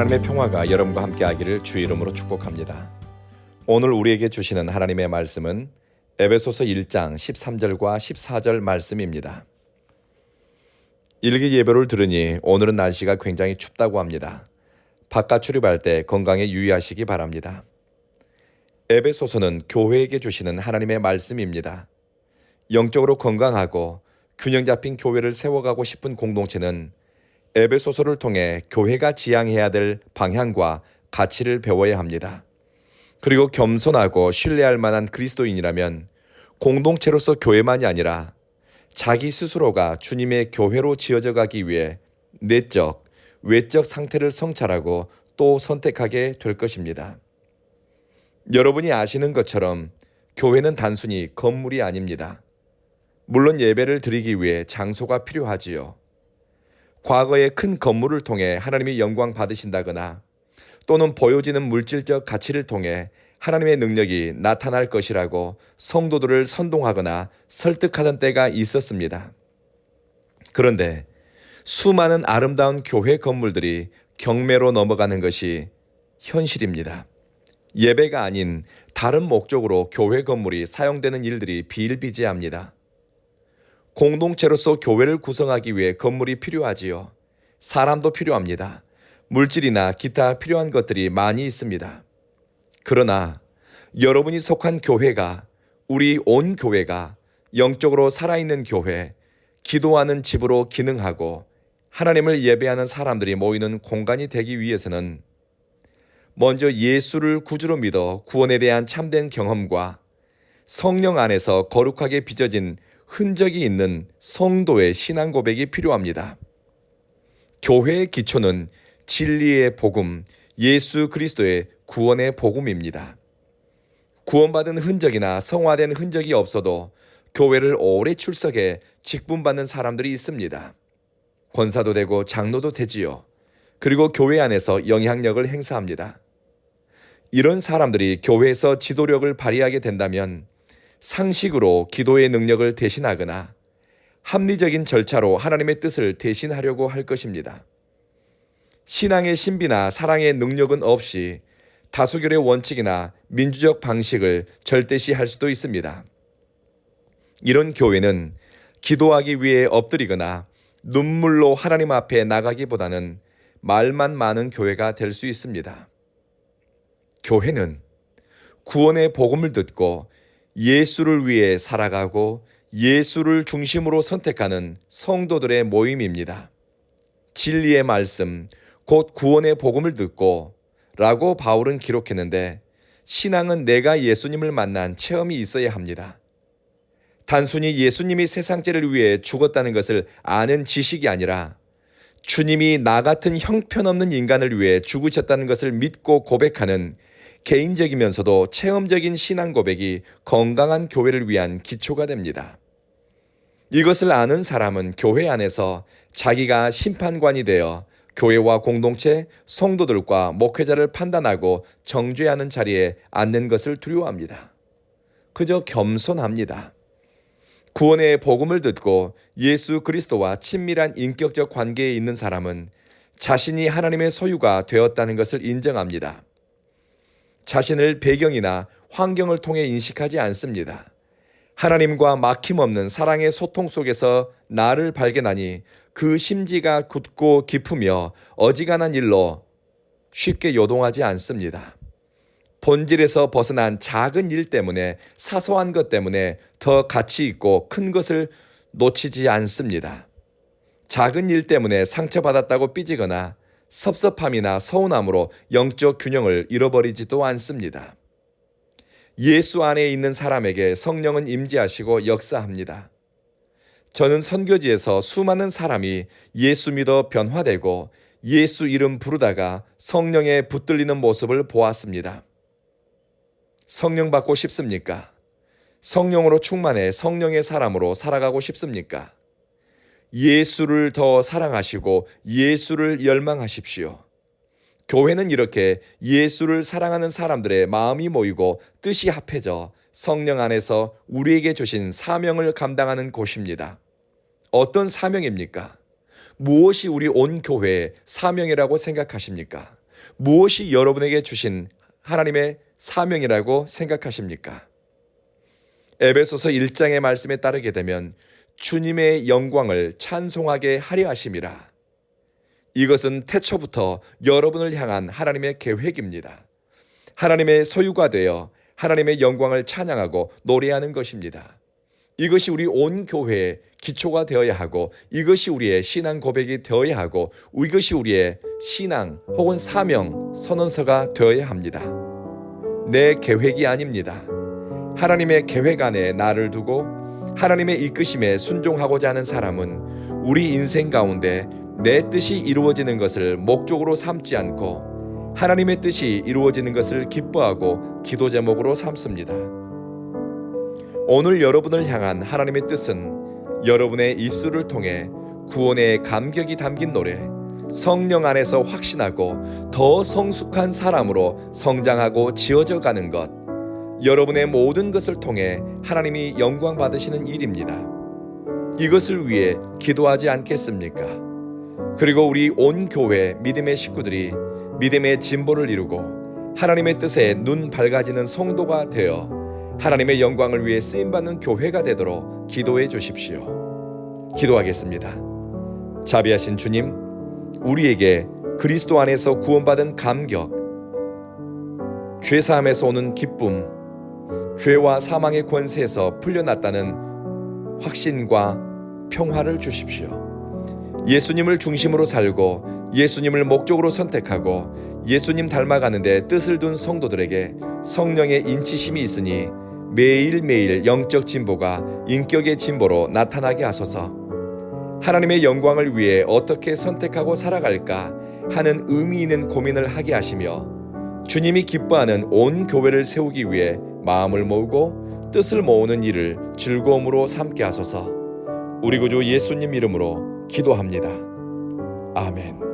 하나님의 평화가 여러분과 함께하기를 주의 이름으로 축복합니다. 오늘 우리에게 주시는 하나님의 말씀은 에베소서 1장 13절과 14절 말씀입니다. 일기 예배를 들으니 오늘은 날씨가 굉장히 춥다고 합니다. 바깥 출입할 때 건강에 유의하시기 바랍니다. 에베소서는 교회에게 주시는 하나님의 말씀입니다. 영적으로 건강하고 균형 잡힌 교회를 세워가고 싶은 공동체는 에베소서를 통해 교회가 지향해야 될 방향과 가치를 배워야 합니다. 그리고 겸손하고 신뢰할 만한 그리스도인이라면 공동체로서 교회만이 아니라 자기 스스로가 주님의 교회로 지어져 가기 위해 내적, 외적 상태를 성찰하고 또 선택하게 될 것입니다. 여러분이 아시는 것처럼 교회는 단순히 건물이 아닙니다. 물론 예배를 드리기 위해 장소가 필요하지요. 과거의 큰 건물을 통해 하나님이 영광 받으신다거나 또는 보여지는 물질적 가치를 통해 하나님의 능력이 나타날 것이라고 성도들을 선동하거나 설득하던 때가 있었습니다. 그런데 수많은 아름다운 교회 건물들이 경매로 넘어가는 것이 현실입니다. 예배가 아닌 다른 목적으로 교회 건물이 사용되는 일들이 비일비재합니다. 공동체로서 교회를 구성하기 위해 건물이 필요하지요. 사람도 필요합니다. 물질이나 기타 필요한 것들이 많이 있습니다. 그러나 여러분이 속한 교회가, 우리 온 교회가 영적으로 살아있는 교회, 기도하는 집으로 기능하고 하나님을 예배하는 사람들이 모이는 공간이 되기 위해서는 먼저 예수를 구주로 믿어 구원에 대한 참된 경험과 성령 안에서 거룩하게 빚어진 흔적이 있는 성도의 신앙 고백이 필요합니다. 교회의 기초는 진리의 복음, 예수 그리스도의 구원의 복음입니다. 구원받은 흔적이나 성화된 흔적이 없어도 교회를 오래 출석해 직분받는 사람들이 있습니다. 권사도 되고 장로도 되지요. 그리고 교회 안에서 영향력을 행사합니다. 이런 사람들이 교회에서 지도력을 발휘하게 된다면 상식으로 기도의 능력을 대신하거나 합리적인 절차로 하나님의 뜻을 대신하려고 할 것입니다. 신앙의 신비나 사랑의 능력은 없이 다수결의 원칙이나 민주적 방식을 절대시할 수도 있습니다. 이런 교회는 기도하기 위해 엎드리거나 눈물로 하나님 앞에 나가기보다는 말만 많은 교회가 될 수 있습니다. 교회는 구원의 복음을 듣고 예수를 위해 살아가고 예수를 중심으로 선택하는 성도들의 모임입니다. 진리의 말씀, 곧 구원의 복음을 듣고 라고 바울은 기록했는데 신앙은 내가 예수님을 만난 체험이 있어야 합니다. 단순히 예수님이 세상죄를 위해 죽었다는 것을 아는 지식이 아니라 주님이 나 같은 형편없는 인간을 위해 죽으셨다는 것을 믿고 고백하는 개인적이면서도 체험적인 신앙 고백이 건강한 교회를 위한 기초가 됩니다. 이것을 아는 사람은 교회 안에서 자기가 심판관이 되어 교회와 공동체, 성도들과 목회자를 판단하고 정죄하는 자리에 앉는 것을 두려워합니다. 그저 겸손합니다. 구원의 복음을 듣고 예수 그리스도와 친밀한 인격적 관계에 있는 사람은 자신이 하나님의 소유가 되었다는 것을 인정합니다. 자신을 배경이나 환경을 통해 인식하지 않습니다. 하나님과 막힘없는 사랑의 소통 속에서 나를 발견하니 그 심지가 굳고 깊으며 어지간한 일로 쉽게 요동하지 않습니다. 본질에서 벗어난 작은 일 때문에, 사소한 것 때문에 더 가치 있고 큰 것을 놓치지 않습니다. 작은 일 때문에 상처받았다고 삐지거나 섭섭함이나 서운함으로 영적 균형을 잃어버리지도 않습니다. 예수 안에 있는 사람에게 성령은 임재하시고 역사합니다. 저는 선교지에서 수많은 사람이 예수 믿어 변화되고 예수 이름 부르다가 성령에 붙들리는 모습을 보았습니다. 성령 받고 싶습니까? 성령으로 충만해 성령의 사람으로 살아가고 싶습니까? 예수를 더 사랑하시고 예수를 열망하십시오. 교회는 이렇게 예수를 사랑하는 사람들의 마음이 모이고 뜻이 합해져 성령 안에서 우리에게 주신 사명을 감당하는 곳입니다. 어떤 사명입니까? 무엇이 우리 온 교회의 사명이라고 생각하십니까? 무엇이 여러분에게 주신 하나님의 사명이라고 생각하십니까? 에베소서 1장의 말씀에 따르게 되면 주님의 영광을 찬송하게 하려 하심이라. 이것은 태초부터 여러분을 향한 하나님의 계획입니다. 하나님의 소유가 되어 하나님의 영광을 찬양하고 노래하는 것입니다. 이것이 우리 온 교회의 기초가 되어야 하고, 이것이 우리의 신앙 고백이 되어야 하고, 이것이 우리의 신앙 혹은 사명 선언서가 되어야 합니다. 내 계획이 아닙니다. 하나님의 계획 안에 나를 두고 하나님의 이끄심에 순종하고자 하는 사람은 우리 인생 가운데 내 뜻이 이루어지는 것을 목적으로 삼지 않고 하나님의 뜻이 이루어지는 것을 기뻐하고 기도 제목으로 삼습니다. 오늘 여러분을 향한 하나님의 뜻은 여러분의 입술을 통해 구원의 감격이 담긴 노래, 성령 안에서 확신하고 더 성숙한 사람으로 성장하고 지어져 가는 것, 여러분의 모든 것을 통해 하나님이 영광 받으시는 일입니다. 이것을 위해 기도하지 않겠습니까? 그리고 우리 온 교회 믿음의 식구들이 믿음의 진보를 이루고 하나님의 뜻에 눈 밝아지는 성도가 되어 하나님의 영광을 위해 쓰임받는 교회가 되도록 기도해 주십시오. 기도하겠습니다. 자비하신 주님, 우리에게 그리스도 안에서 구원받은 감격, 죄사함에서 오는 기쁨, 죄와 사망의 권세에서 풀려났다는 확신과 평화를 주십시오. 예수님을 중심으로 살고 예수님을 목적으로 선택하고 예수님 닮아가는데 뜻을 둔 성도들에게 성령의 인치심이 있으니 매일매일 영적 진보가 인격의 진보로 나타나게 하소서. 하나님의 영광을 위해 어떻게 선택하고 살아갈까 하는 의미 있는 고민을 하게 하시며 주님이 기뻐하는 온 교회를 세우기 위해 마음을 모으고 뜻을 모으는 일을 즐거움으로 삼게 하소서. 우리 구주 예수님 이름으로 기도합니다. 아멘.